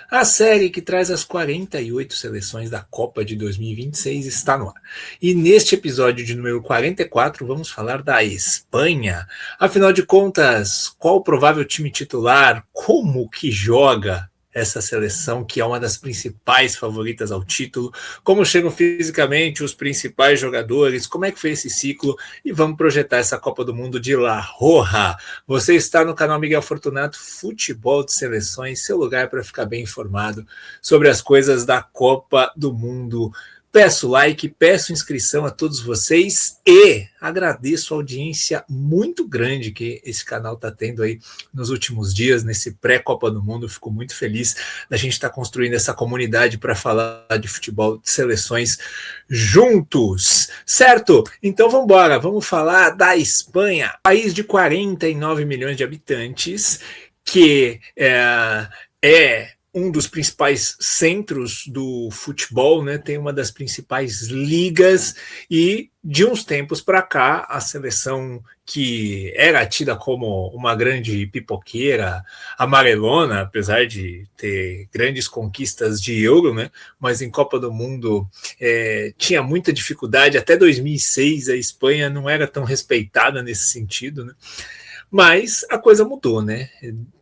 A série que traz as 48 seleções da Copa de 2026 está no ar. E neste episódio de número 44 vamos falar da Espanha. Afinal de contas, qual o provável time titular? Como que joga essa seleção, que é uma das principais favoritas ao título? Como chegam fisicamente os principais jogadores? Como é que foi esse ciclo? E vamos projetar essa Copa do Mundo de La Roja. Você está no canal Miguel Fortunato, Futebol de Seleções, seu lugar para ficar bem informado sobre as coisas da Copa do Mundo. Peço like, peço inscrição a todos vocês e agradeço a audiência muito grande que esse canal está tendo aí nos últimos dias, nesse pré-Copa do Mundo. Fico muito feliz da gente estar construindo essa comunidade para falar de futebol de seleções juntos, certo? Então vamos embora, vamos falar da Espanha, país de 49 milhões de habitantes, que é um dos principais centros do futebol, né? Tem uma das principais ligas e de uns tempos para cá a seleção, que era tida como uma grande pipoqueira, amarelona, apesar de ter grandes conquistas de Euro, né? Mas em Copa do Mundo tinha muita dificuldade. Até 2006 a Espanha não era tão respeitada nesse sentido, né? Mas a coisa mudou, né?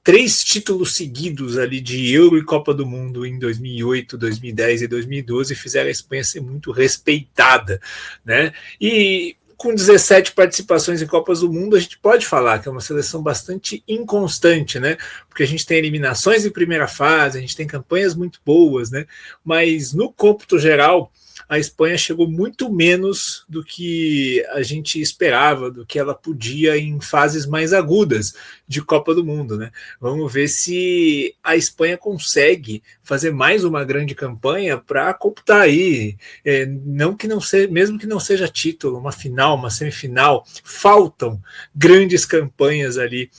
3 títulos seguidos ali de Euro e Copa do Mundo em 2008, 2010 e 2012 fizeram a Espanha ser muito respeitada, né? E com 17 participações em Copas do Mundo, a gente pode falar que é uma seleção bastante inconstante, né? Porque a gente tem eliminações em primeira fase, a gente tem campanhas muito boas, né? Mas no cômputo geral, a Espanha chegou muito menos do que a gente esperava, do que ela podia em fases mais agudas de Copa do Mundo, né? Vamos ver se a Espanha consegue fazer mais uma grande campanha para computar aí, não que não seja, mesmo que não seja título, uma final, uma semifinal. Faltam grandes campanhas ali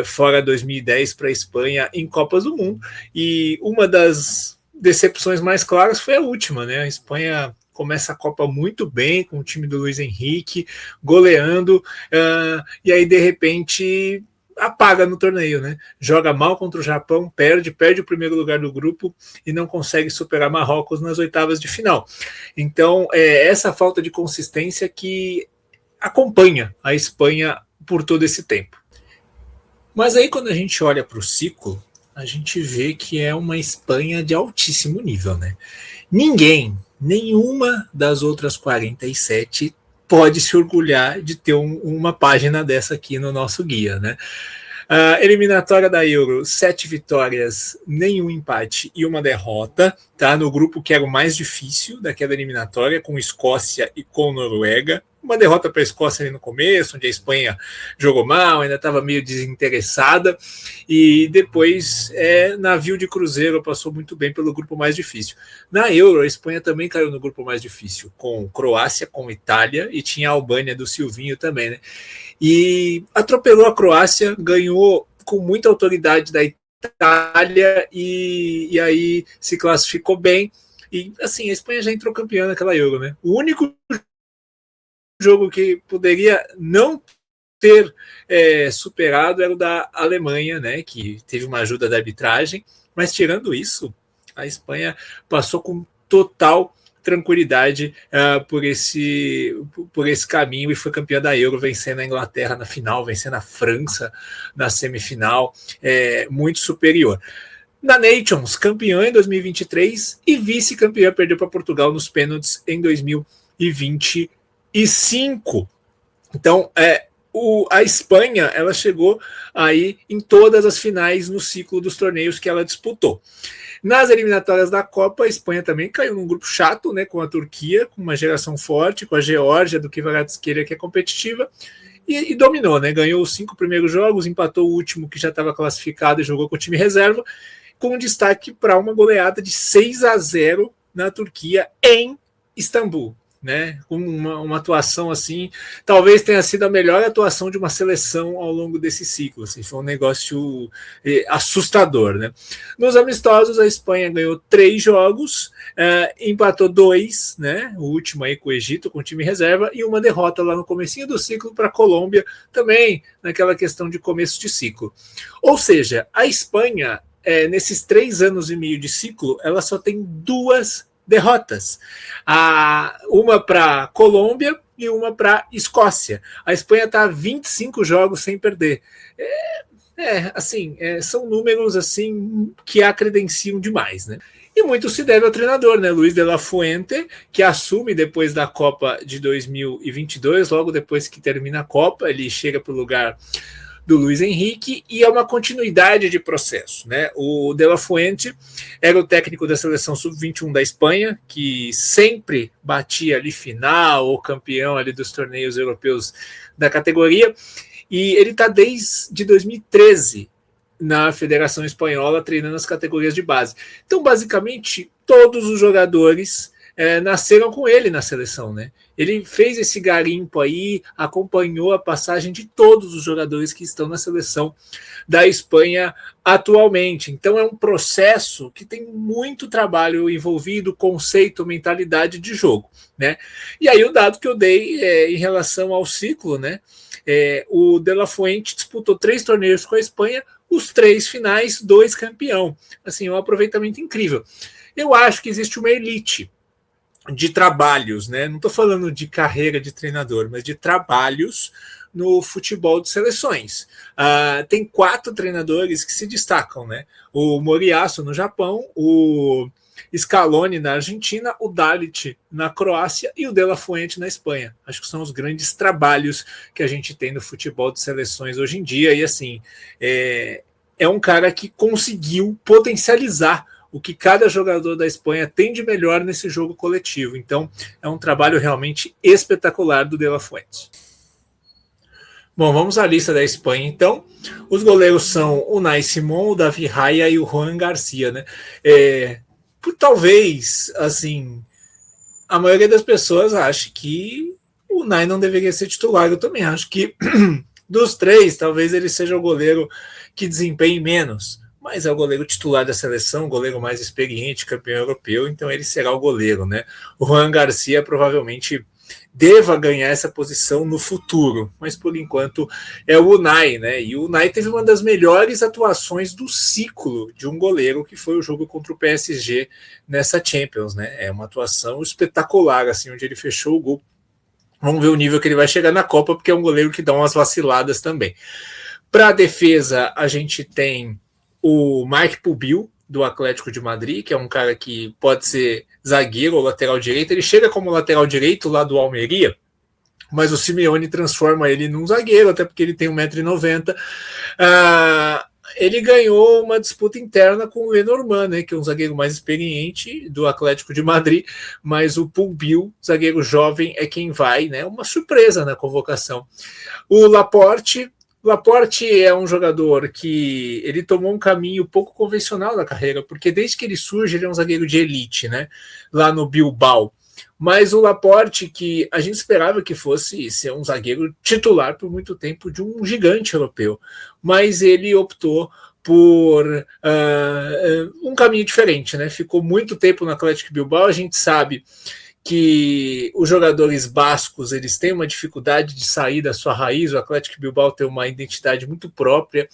fora 2010 para a Espanha em Copas do Mundo, e uma das decepções mais claras foi a última, né? A Espanha começa a Copa muito bem com o time do Luiz Henrique, goleando, e aí de repente apaga no torneio, né? Joga mal contra o Japão, perde o primeiro lugar do grupo e não consegue superar Marrocos nas oitavas de final. Então, essa falta de consistência que acompanha a Espanha por todo esse tempo. Mas aí quando a gente olha para o ciclo, a gente vê que é uma Espanha de altíssimo nível, né? Nenhuma das outras 47 pode se orgulhar de ter uma página dessa aqui no nosso guia, né? A eliminatória da Euro, 7 vitórias, nenhum empate e uma derrota, tá? No grupo que era o mais difícil daquela eliminatória, com Escócia e com Noruega. Uma derrota para a Escócia ali no começo, onde a Espanha jogou mal, ainda estava meio desinteressada, e depois navio de cruzeiro, passou muito bem pelo grupo mais difícil. Na Euro, a Espanha também caiu no grupo mais difícil, com Croácia, com Itália, e tinha a Albânia do Silvinho também, né? E atropelou a Croácia, ganhou com muita autoridade da Itália, e aí se classificou bem. E assim, a Espanha já entrou campeã naquela Euro, né? O único jogo que poderia não ter superado era o da Alemanha, né, que teve uma ajuda da arbitragem, mas tirando isso, a Espanha passou com total tranquilidade por esse caminho e foi campeã da Euro, vencendo a Inglaterra na final, vencendo a França na semifinal, muito superior. Na Nations, campeã em 2023 e vice-campeã, perdeu para Portugal nos pênaltis em 2025. Então, a Espanha, ela chegou aí em todas as finais no ciclo dos torneios que ela disputou. Nas eliminatórias da Copa, a Espanha também caiu num grupo chato, né, com a Turquia, com uma geração forte, com a Geórgia do Kvaratskhelia, que é competitiva, e dominou, né? Ganhou os 5 primeiros jogos, empatou o último, que já estava classificado, e jogou com o time reserva, com destaque para uma goleada de 6-0 na Turquia em Istambul, né? Com uma atuação assim, talvez tenha sido a melhor atuação de uma seleção ao longo desse ciclo, assim, foi um negócio assustador, né? Nos amistosos, a Espanha ganhou 3 jogos, empatou 2, né? O último aí com o Egito, com o time reserva, e uma derrota lá no comecinho do ciclo para a Colômbia, também naquela questão de começo de ciclo. Ou seja, a Espanha nesses 3 anos e meio de ciclo, ela só tem 2 derrotas. Uma para Colômbia e uma para Escócia. A Espanha está a 25 jogos sem perder. São números assim que a credenciam demais, né? E muito se deve ao treinador, né? Luis de la Fuente, que assume depois da Copa de 2022, logo depois que termina a Copa, ele chega para o lugar do Luiz Henrique, e é uma continuidade de processo, né? O De La Fuente era o técnico da seleção sub-21 da Espanha, que sempre batia ali final ou campeão ali dos torneios europeus da categoria, e ele está desde 2013 na Federação Espanhola treinando as categorias de base. Então, basicamente, todos os jogadores nasceram com ele na seleção, né? Ele fez esse garimpo aí, acompanhou a passagem de todos os jogadores que estão na seleção da Espanha atualmente. Então é um processo que tem muito trabalho envolvido, conceito, mentalidade de jogo, né? E aí o dado que eu dei em relação ao ciclo, né? O De La Fuente disputou 3 torneios com a Espanha, os 3 finais, 2 campeão. Assim, um aproveitamento incrível. Eu acho que existe uma elite de trabalhos, né? Não estou falando de carreira de treinador, mas de trabalhos no futebol de seleções. Tem 4 treinadores que se destacam, né? O Moriyasu no Japão, o Scaloni na Argentina, o Dalit na Croácia e o De La Fuente na Espanha. Acho que são os grandes trabalhos que a gente tem no futebol de seleções hoje em dia. E assim, é um cara que conseguiu potencializar o que cada jogador da Espanha tem de melhor nesse jogo coletivo. Então, é um trabalho realmente espetacular do De La Fuente. Bom, vamos à lista da Espanha, então. Os goleiros são o Unai Simón, o Davi Raya e o Juan Garcia, né? Talvez, assim, a maioria das pessoas acha que o Unai não deveria ser titular. Eu também acho que dos 3, talvez ele seja o goleiro que desempenhe menos, mas é o goleiro titular da seleção, o goleiro mais experiente, campeão europeu, então ele será o goleiro, né? O Juan Garcia provavelmente deva ganhar essa posição no futuro, mas por enquanto é o Unai, né? E o Unai teve uma das melhores atuações do ciclo de um goleiro, que foi o jogo contra o PSG nessa Champions, né? É uma atuação espetacular, assim, onde ele fechou o gol. Vamos ver o nível que ele vai chegar na Copa, porque é um goleiro que dá umas vaciladas também. Para a defesa, a gente tem o Mike Pubil, do Atlético de Madrid, que é um cara que pode ser zagueiro ou lateral direito. Ele chega como lateral direito lá do Almeria, mas o Simeone transforma ele num zagueiro, até porque ele tem 1,90 m. Ele ganhou uma disputa interna com o Lenormand, né, que é um zagueiro mais experiente do Atlético de Madrid, mas o Pubil, zagueiro jovem, é quem vai, né? Uma surpresa na convocação. O Laporte é um jogador que ele tomou um caminho pouco convencional na carreira, porque desde que ele surge, ele é um zagueiro de elite, né? Lá no Bilbao. Mas o Laporte, que a gente esperava que fosse ser um zagueiro titular por muito tempo de um gigante europeu, mas ele optou por um caminho diferente, né? Ficou muito tempo no Atlético Bilbao. A gente sabe que os jogadores bascos eles têm uma dificuldade de sair da sua raiz. O Atlético Bilbao tem uma identidade muito própria,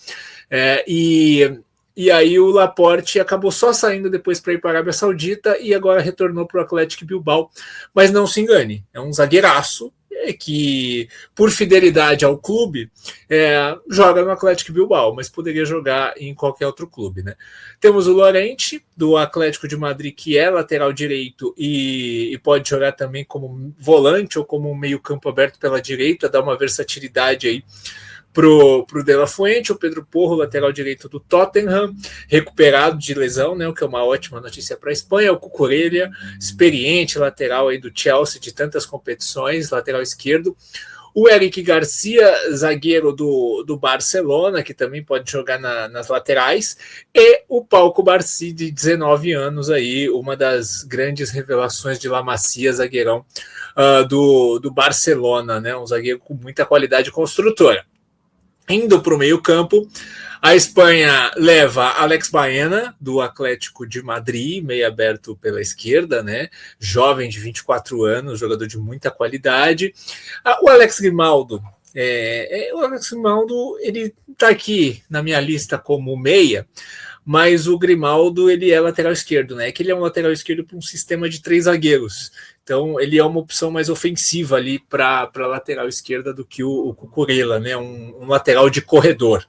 e aí o Laporte acabou só saindo depois para ir para a Arábia Saudita e agora retornou para o Atlético Bilbao. Mas não se engane, é um zagueiraço que, por fidelidade ao clube, joga no Atlético Bilbao, mas poderia jogar em qualquer outro clube, né? Temos o Llorente, do Atlético de Madrid, que é lateral direito e pode jogar também como volante ou como um meio campo aberto pela direita, dá uma versatilidade aí pro De La Fuente. O Pedro Porro, lateral direito do Tottenham, recuperado de lesão, né, o que é uma ótima notícia para a Espanha. O Cucurella, experiente lateral aí do Chelsea, de tantas competições, lateral esquerdo. O Eric Garcia, zagueiro do Barcelona, que também pode jogar nas laterais. E o Pau Cubarsí, de 19 anos, aí, uma das grandes revelações de La Masia, zagueirão do Barcelona, né, um zagueiro com muita qualidade construtora. Indo para o meio-campo, a Espanha leva Alex Baena, do Atlético de Madrid, meio aberto pela esquerda, né? Jovem de 24 anos, jogador de muita qualidade. O Alex Grimaldo, ele está aqui na minha lista como meia, mas o Grimaldo ele é lateral esquerdo, né? Que ele é um lateral esquerdo para um sistema de 3 zagueiros. Então ele é uma opção mais ofensiva ali para a lateral esquerda do que o Cucurella, né? Um lateral de corredor.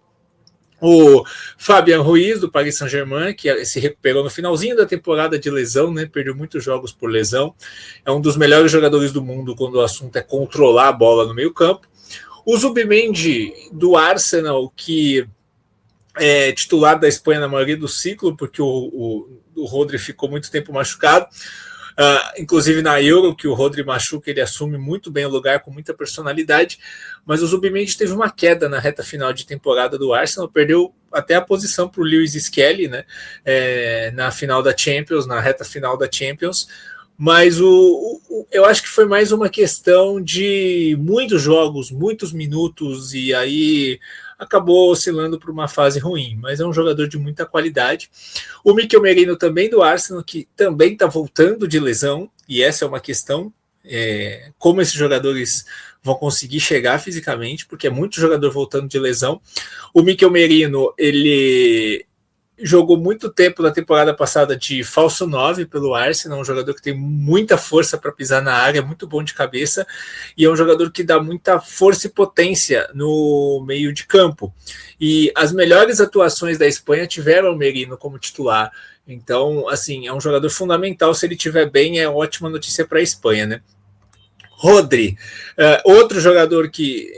O Fabian Ruiz, do Paris Saint-Germain, que se recuperou no finalzinho da temporada de lesão, né? Perdeu muitos jogos por lesão. É um dos melhores jogadores do mundo quando o assunto é controlar a bola no meio-campo. O Zubimendi, do Arsenal, que é titular da Espanha na maioria do ciclo, porque o Rodri ficou muito tempo machucado. Inclusive na Euro, que o Rodri machuca, ele assume muito bem o lugar, com muita personalidade, mas o Zubimendi teve uma queda na reta final de temporada do Arsenal, perdeu até a posição para o Lewis Skelly, né, na final da Champions, na reta final da Champions, mas eu acho que foi mais uma questão de muitos jogos, muitos minutos, e aí acabou oscilando para uma fase ruim, mas é um jogador de muita qualidade. O Mikel Merino também do Arsenal, que também está voltando de lesão, e essa é uma questão, como esses jogadores vão conseguir chegar fisicamente, porque é muito jogador voltando de lesão. O Mikel Merino, ele jogou muito tempo na temporada passada de falso 9 pelo Arsenal, um jogador que tem muita força para pisar na área, muito bom de cabeça, e é um jogador que dá muita força e potência no meio de campo. E as melhores atuações da Espanha tiveram o Merino como titular. Então, assim, é um jogador fundamental. Se ele estiver bem, é ótima notícia para a Espanha, né? Rodri, outro jogador que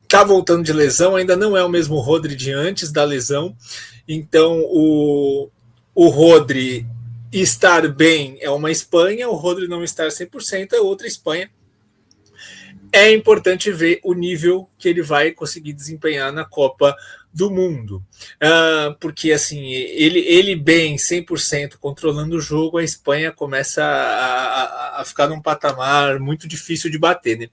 está voltando de lesão, ainda não é o mesmo Rodri de antes da lesão. Então, o Rodri estar bem é uma Espanha, o Rodri não estar 100% é outra Espanha. É importante ver o nível que ele vai conseguir desempenhar na Copa do Mundo. Porque, assim, ele bem, 100%, controlando o jogo, a Espanha começa a ficar num patamar muito difícil de bater, né?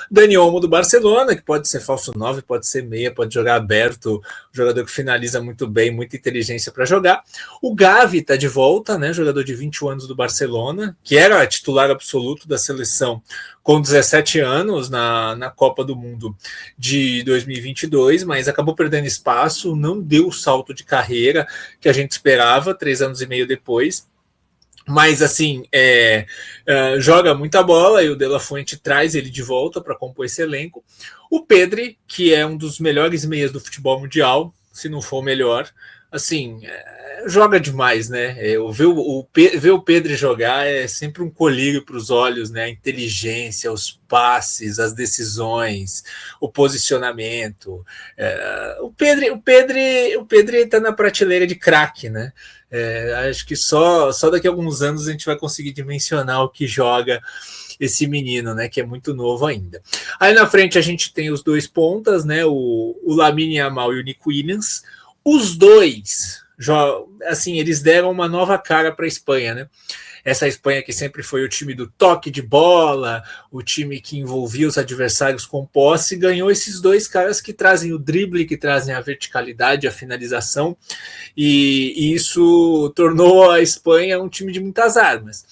Dani Olmo do Barcelona, que pode ser falso 9, pode ser meia, pode jogar aberto, jogador que finaliza muito bem, muita inteligência para jogar. O Gavi está de volta, né, jogador de 21 anos do Barcelona, que era titular absoluto da seleção com 17 anos na Copa do Mundo de 2022, mas acabou perdendo espaço, não deu o salto de carreira que a gente esperava 3 anos e meio depois. Mas, assim, joga muita bola e o De La Fuente traz ele de volta para compor esse elenco. O Pedri, que é um dos melhores meias do futebol mundial, se não for o melhor, assim, joga demais, né? Ver o Pedri jogar é sempre um colírio para os olhos, né? A inteligência, os passes, as decisões, o posicionamento. O Pedri está na prateleira de craque, né? Acho que só daqui a alguns anos a gente vai conseguir dimensionar o que joga esse menino, né, que é muito novo ainda. Aí na frente a gente tem os dois pontas, né, o Lamine Yamal e o Nico Williams. Os dois, assim, eles deram uma nova cara para a Espanha, né? Essa Espanha que sempre foi o time do toque de bola, o time que envolvia os adversários com posse, ganhou esses dois caras que trazem o drible, que trazem a verticalidade, a finalização, e isso tornou a Espanha um time de muitas armas.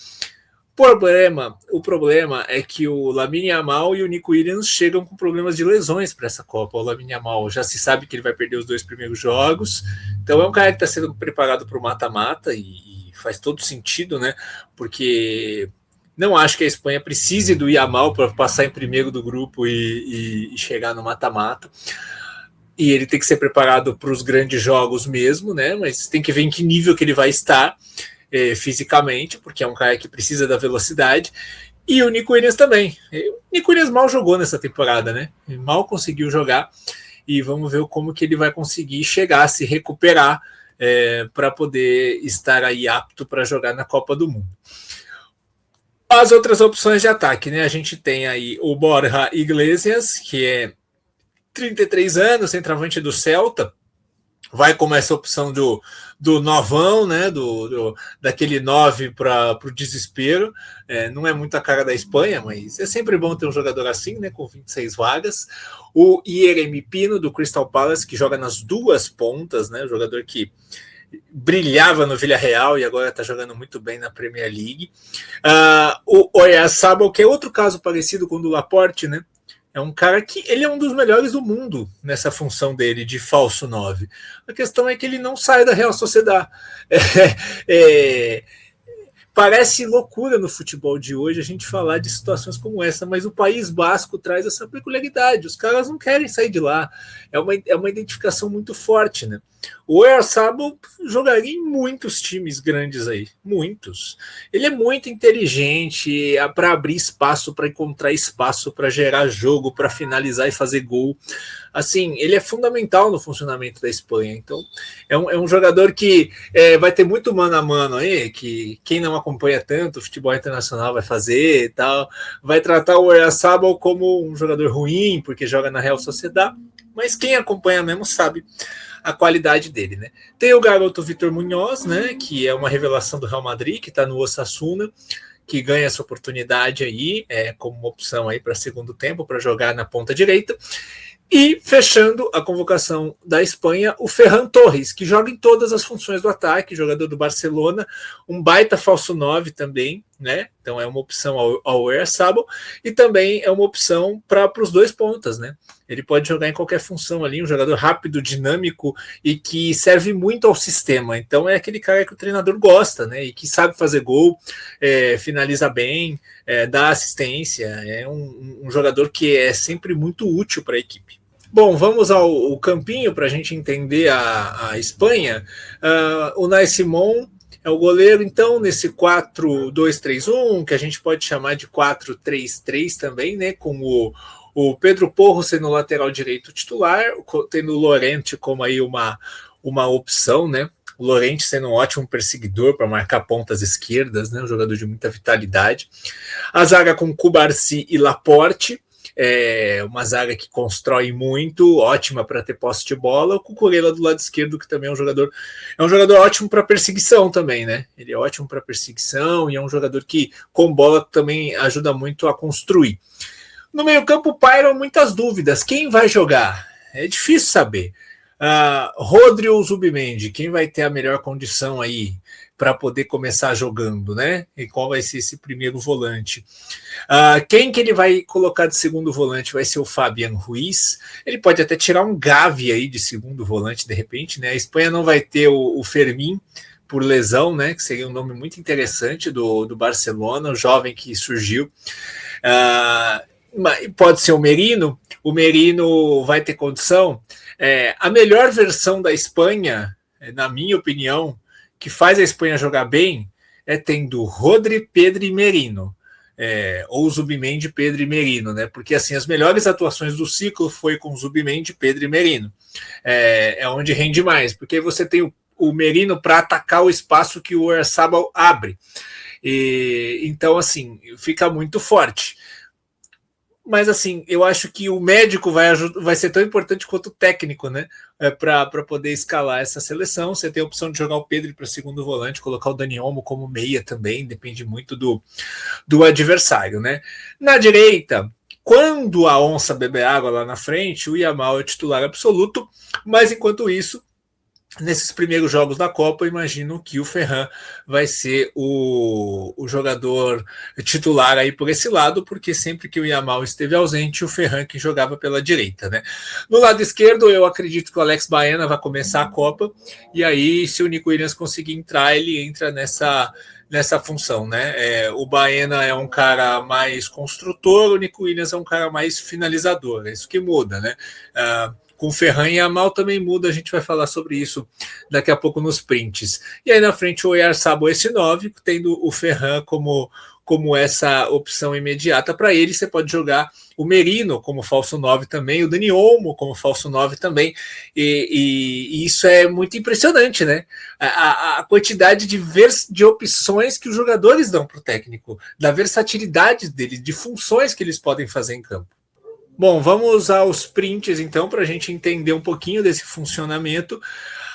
O problema é que o Lamine Yamal e o Nico Williams chegam com problemas de lesões para essa Copa. O Lamine Yamal já se sabe que ele vai perder os 2 primeiros jogos, então é um cara que está sendo preparado para o mata-mata e faz todo sentido, né? Porque não acho que a Espanha precise do Yamal para passar em primeiro do grupo e chegar no mata-mata. E ele tem que ser preparado para os grandes jogos mesmo, né? Mas tem que ver em que nível que ele vai estar fisicamente, porque é um cara que precisa da velocidade. E o Nico Williams também. O Nico Williams mal jogou nessa temporada, né? Ele mal conseguiu jogar. E vamos ver como que ele vai conseguir chegar, se recuperar para poder estar aí apto para jogar na Copa do Mundo. As outras opções de ataque, né? A gente tem aí o Borja Iglesias, que é 33 anos, centroavante do Celta, vai como essa opção do novão, né? Daquele 9 para o desespero. Não é muito a cara da Espanha, mas é sempre bom ter um jogador assim, né? Com 26 vagas. O Yeremi Pino, do Crystal Palace, que joga nas duas pontas, né? Jogador que brilhava no Villarreal e agora está jogando muito bem na Premier League. O Oyarzabal, que é outro caso parecido com o do Laporte, né? É um cara que ele é um dos melhores do mundo nessa função dele de falso 9. A questão é que ele não sai da Real Sociedad. É, parece loucura no futebol de hoje a gente falar de situações como essa, mas o País Basco traz essa peculiaridade. Os caras não querem sair de lá. É uma identificação muito forte, né? O Oyarzabal jogaria em muitos times grandes aí, muitos. Ele é muito inteligente para abrir espaço, para encontrar espaço, para gerar jogo, para finalizar e fazer gol. Assim, ele é fundamental no funcionamento da Espanha. Então, é um jogador que vai ter muito mano a mano aí, que quem não acompanha tanto o futebol internacional vai fazer e tal. Vai tratar o Oyarzabal como um jogador ruim, porque joga na Real Sociedad, mas quem acompanha mesmo sabe a qualidade dele, né? Tem o garoto Vitor Munhoz, né, que é uma revelação do Real Madrid, que está no Osasuna, que ganha essa oportunidade aí, como uma opção aí para segundo tempo, para jogar na ponta direita. E, fechando a convocação da Espanha, o Ferran Torres, que joga em todas as funções do ataque, jogador do Barcelona, um baita falso 9 também, né? Então é uma opção ao Oyarzabal, e também é uma opção para os dois pontas, né? Ele pode jogar em qualquer função ali, um jogador rápido, dinâmico e que serve muito ao sistema. Então é aquele cara que o treinador gosta, né? E que sabe fazer gol, finaliza bem, dá assistência. É um jogador que é sempre muito útil para a equipe. Bom, vamos ao campinho para a gente entender a Espanha. O Unai Simón é o goleiro, então, nesse 4-2-3-1, que a gente pode chamar de 4-3-3 também, né? Com o Pedro Porro sendo o lateral direito titular, tendo o Llorente como aí uma opção, né? O Llorente sendo um ótimo perseguidor para marcar pontas esquerdas, né? Um jogador de muita vitalidade. A zaga com Cubarsí e Laporte, uma zaga que constrói muito, ótima para ter posse de bola. O Cucurella do lado esquerdo, que também é um jogador ótimo para perseguição também, né? Ele é ótimo para perseguição e é um jogador que com bola também ajuda muito a construir. No meio-campo pairam muitas dúvidas. Quem vai jogar? É difícil saber. Rodri ou Zubimendi? Quem vai ter a melhor condição aí para poder começar jogando, né? E qual vai ser esse primeiro volante? Quem que ele vai colocar de segundo volante? Vai ser o Fabián Ruiz. Ele pode até tirar um Gavi aí de segundo volante, de repente, né? A Espanha não vai ter o Fermín por lesão, né? Que seria um nome muito interessante do Barcelona, o jovem que surgiu. Pode ser o Merino vai ter condição. A melhor versão da Espanha, na minha opinião, que faz a Espanha jogar bem, tendo Rodri, Pedro e Merino. Ou Zubimendi, Pedro e Merino, né? Porque assim, as melhores atuações do ciclo foi com Zubimendi, Pedro e Merino. É onde rende mais, porque você tem o Merino para atacar o espaço que o Oyarzabal abre. Então, assim, fica muito forte. Mas assim, eu acho que o médico vai ser tão importante quanto o técnico, né? Para poder escalar essa seleção. Você tem a opção de jogar o Pedro para segundo volante, colocar o Dani Olmo como meia também, depende muito do adversário, né? Na direita, quando a onça beber água lá na frente, o Yamal é o titular absoluto, mas enquanto isso, nesses primeiros jogos da Copa, eu imagino que o Ferran vai ser o jogador titular aí por esse lado, porque sempre que o Yamal esteve ausente, o Ferran que jogava pela direita, né? No lado esquerdo, eu acredito que o Alex Baena vai começar a Copa, e aí, se o Nico Williams conseguir entrar, ele entra nessa função, né? O Baena é um cara mais construtor, o Nico Williams é um cara mais finalizador, é isso que muda, né? Com Ferran e Yamal também muda, a gente vai falar sobre isso daqui a pouco nos prints. E aí na frente o Oyarzabal esse 9, tendo o Ferran como essa opção imediata para ele. Você pode jogar o Merino como falso 9 também, o Dani Olmo como falso 9 também, e isso é muito impressionante, né? A quantidade de opções que os jogadores dão para o técnico, da versatilidade deles, de funções que eles podem fazer em campo. Bom, vamos aos prints então para a gente entender um pouquinho desse funcionamento.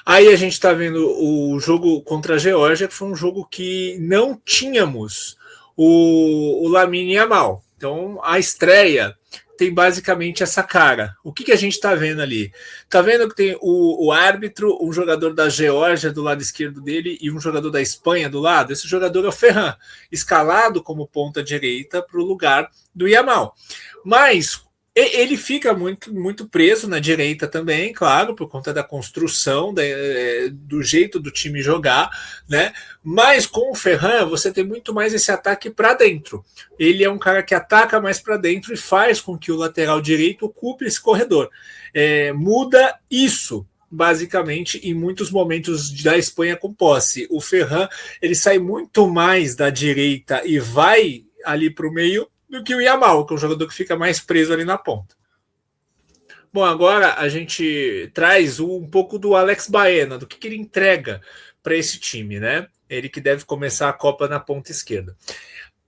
Aí a gente está vendo o jogo contra a Geórgia, que foi um jogo que não tínhamos o Lamine Yamal. Então a estreia tem basicamente essa cara. O que a gente está vendo ali? Está vendo que tem o árbitro, um jogador da Geórgia do lado esquerdo dele e um jogador da Espanha do lado. Esse jogador é o Ferran, escalado como ponta direita para o lugar do Yamal. Mas Ele fica muito preso na direita também, claro, por conta da construção, do jeito do time jogar, né? Mas com o Ferran, você tem muito mais esse ataque para dentro. Ele é um cara que ataca mais para dentro e faz com que o lateral direito ocupe esse corredor. Muda isso, basicamente, em muitos momentos da Espanha com posse. O Ferran, ele sai muito mais da direita e vai ali para o meio do que o Yamal, que é um jogador que fica mais preso ali na ponta. Bom, agora a gente traz um pouco do Alex Baena, do que ele entrega para esse time, né? Ele que deve começar a Copa na ponta esquerda.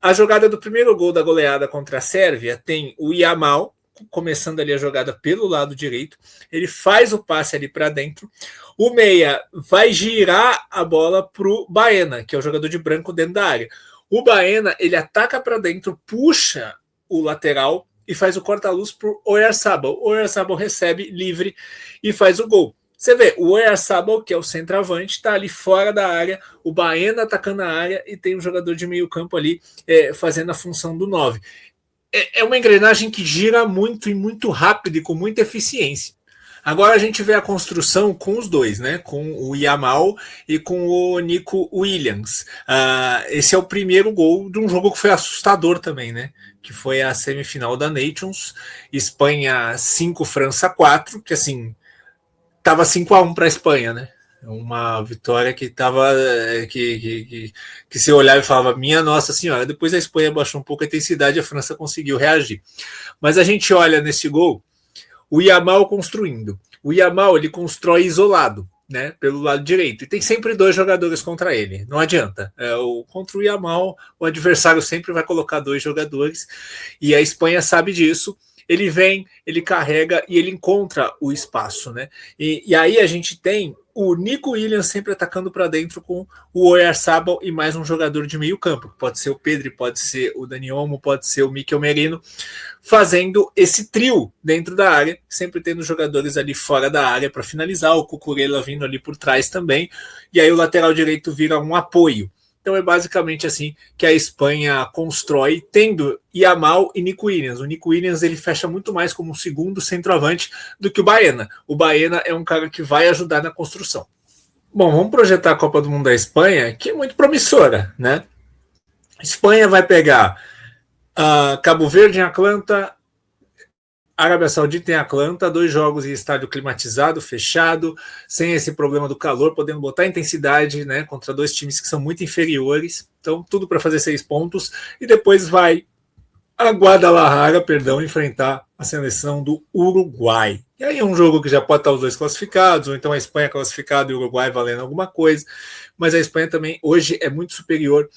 A jogada do primeiro gol da goleada contra a Sérvia tem o Yamal, começando ali a jogada pelo lado direito, ele faz o passe ali para dentro, o meia vai girar a bola para o Baena, que é o jogador de branco dentro da área. O Baena, ele ataca para dentro, puxa o lateral e faz o corta-luz para o Oyarzabal. O Oyarzabal recebe livre e faz o gol. Você vê, o Oyarzabal, que é o centroavante, está ali fora da área, o Baena atacando a área e tem um jogador de meio campo ali fazendo a função do 9. É uma engrenagem que gira muito e muito rápido e com muita eficiência. Agora a gente vê a construção com os dois, né? Com o Yamal e com o Nico Williams. Esse é o primeiro gol de um jogo que foi assustador também, né? Que foi a semifinal da Nations, Espanha 5, França 4, que assim, tava 5-1 para a Espanha, né? Uma vitória que tava. Que você olhava e falava, minha Nossa Senhora. Depois a Espanha baixou um pouco a intensidade e a França conseguiu reagir. Mas a gente olha nesse gol o Yamal construindo. O Yamal, ele constrói isolado, né, pelo lado direito. E tem sempre dois jogadores contra ele. Não adianta. Contra o Yamal, o adversário sempre vai colocar dois jogadores. E a Espanha sabe disso. Ele vem, ele carrega e ele encontra o espaço, né? E aí a gente tem o Nico Williams sempre atacando para dentro com o Oyarzabal e mais um jogador de meio campo. Pode ser o Pedri, pode ser o Dani Olmo, pode ser o Mikel Merino, fazendo esse trio dentro da área, sempre tendo jogadores ali fora da área para finalizar, o Cucurella vindo ali por trás também, e aí o lateral direito vira um apoio. Então é basicamente assim que a Espanha constrói, tendo Yamal e Nico Williams. O Nico Williams ele fecha muito mais como um segundo centroavante do que o Baena. O Baena é um cara que vai ajudar na construção. Bom, vamos projetar a Copa do Mundo da Espanha, que é muito promissora, né? A Espanha vai pegar Cabo Verde em Atlanta, Arábia Saudita em Atlanta, 2 jogos em estádio climatizado, fechado, sem esse problema do calor, podendo botar intensidade, né, contra 2 times que são muito inferiores. Então, tudo para fazer 6 pontos. E depois vai a Guadalajara, enfrentar a seleção do Uruguai. E aí é um jogo que já pode estar os dois classificados, ou então a Espanha classificada e o Uruguai valendo alguma coisa. Mas a Espanha também hoje é muito superior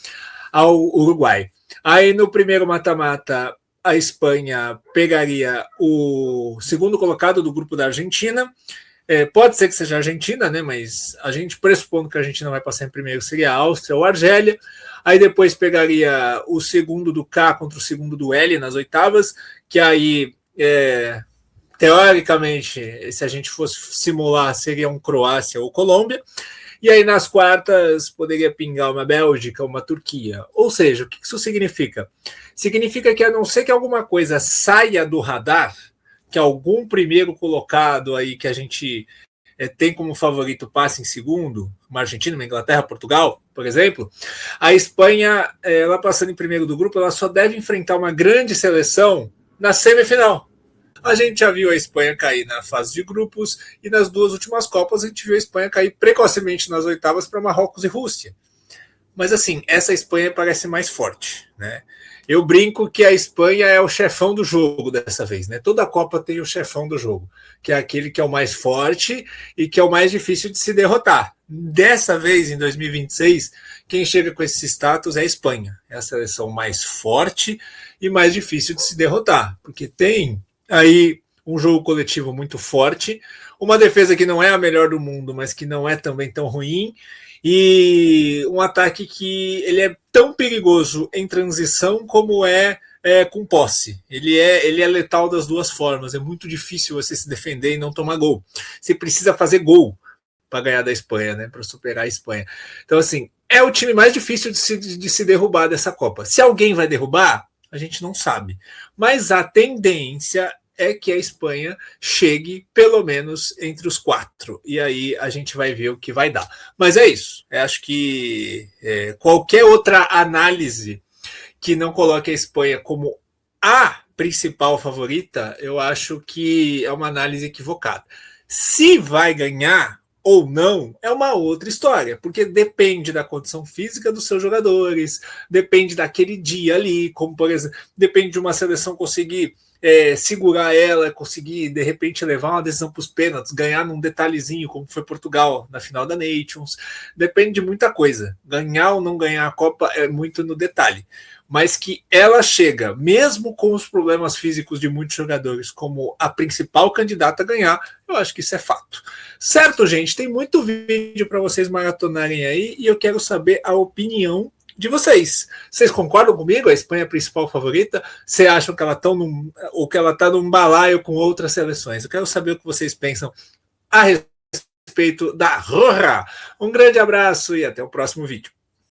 ao Uruguai. Aí no primeiro mata-mata, a Espanha pegaria o segundo colocado do grupo da Argentina. Pode ser que seja a Argentina, né? Mas a gente, pressupondo que a Argentina vai passar em primeiro, seria a Áustria ou a Argélia. Aí depois pegaria o segundo do K contra o segundo do L nas oitavas, que aí, teoricamente, se a gente fosse simular, seria um Croácia ou Colômbia. E aí nas quartas poderia pingar uma Bélgica, uma Turquia. Ou seja, o que isso significa? Significa que a não ser que alguma coisa saia do radar, que algum primeiro colocado aí que a gente tem como favorito passe em segundo, uma Argentina, uma Inglaterra, Portugal, por exemplo, a Espanha, ela passando em primeiro do grupo, ela só deve enfrentar uma grande seleção na semifinal. A gente já viu a Espanha cair na fase de grupos e nas 2 últimas Copas a gente viu a Espanha cair precocemente nas oitavas para Marrocos e Rússia. Mas assim, essa Espanha parece mais forte, né? Eu brinco que a Espanha é o chefão do jogo dessa vez, né? Toda a Copa tem o chefão do jogo, que é aquele que é o mais forte e que é o mais difícil de se derrotar. Dessa vez, em 2026, quem chega com esse status é a Espanha. É a seleção mais forte e mais difícil de se derrotar, porque tem aí um jogo coletivo muito forte, uma defesa que não é a melhor do mundo, mas que não é também tão ruim, e um ataque que ele é tão perigoso em transição como com posse. Ele é letal das duas formas. É muito difícil você se defender e não tomar gol. Você precisa fazer gol para ganhar da Espanha, né? Para superar a Espanha. Então, assim, é o time mais difícil de se derrubar dessa Copa. Se alguém vai derrubar, a gente não sabe. Mas a tendência é que a Espanha chegue pelo menos entre os 4. E aí a gente vai ver o que vai dar. Mas é isso. Eu acho que qualquer outra análise que não coloque a Espanha como a principal favorita, eu acho que é uma análise equivocada. Se vai ganhar ou não é uma outra história, porque depende da condição física dos seus jogadores, depende daquele dia ali, como por exemplo, depende de uma seleção conseguir segurar ela, conseguir de repente levar uma decisão para os pênaltis, ganhar num detalhezinho, como foi Portugal na final da Nations, depende de muita coisa. Ganhar ou não ganhar a Copa é muito no detalhe. Mas que ela chega, mesmo com os problemas físicos de muitos jogadores, como a principal candidata a ganhar, eu acho que isso é fato. Certo, gente? Tem muito vídeo para vocês maratonarem aí e eu quero saber a opinião de vocês. Vocês concordam comigo? A Espanha é a principal favorita? Vocês acham que ela está ou que ela está num balaio com outras seleções? Eu quero saber o que vocês pensam a respeito da Roja. Um grande abraço e até o próximo vídeo.